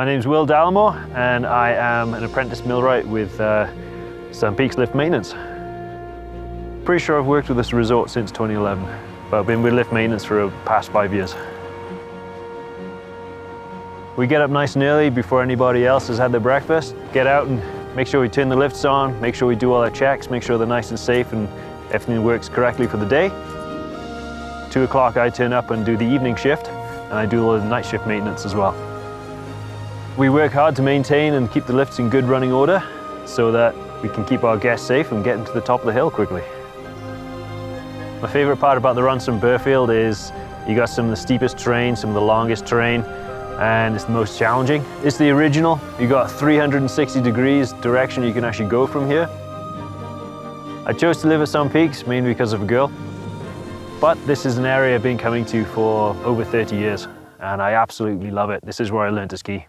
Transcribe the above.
My name's Will Dallimore and I am an apprentice millwright with Sun Peaks Lift Maintenance. Pretty sure I've worked with this resort since 2011, but I've been with lift maintenance for the past 5 years. We get up nice and early before anybody else has had their breakfast, get out and make sure we turn the lifts on, make sure we do all our checks, make sure they're nice and safe and everything works correctly for the day. 2 o'clock I turn up and do the evening shift, and I do all the night shift maintenance as well. We work hard to maintain and keep the lifts in good running order so that we can keep our guests safe and get them to the top of the hill quickly. My favourite part about the Runstone Burfield is you got some of the steepest terrain, some of the longest terrain, and it's the most challenging. It's the original. You got 360 degrees direction you can actually go from here. I chose to live at Sun Peaks mainly because of a girl, but this is an area I've been coming to for over 30 years and I absolutely love it. This is where I learned to ski.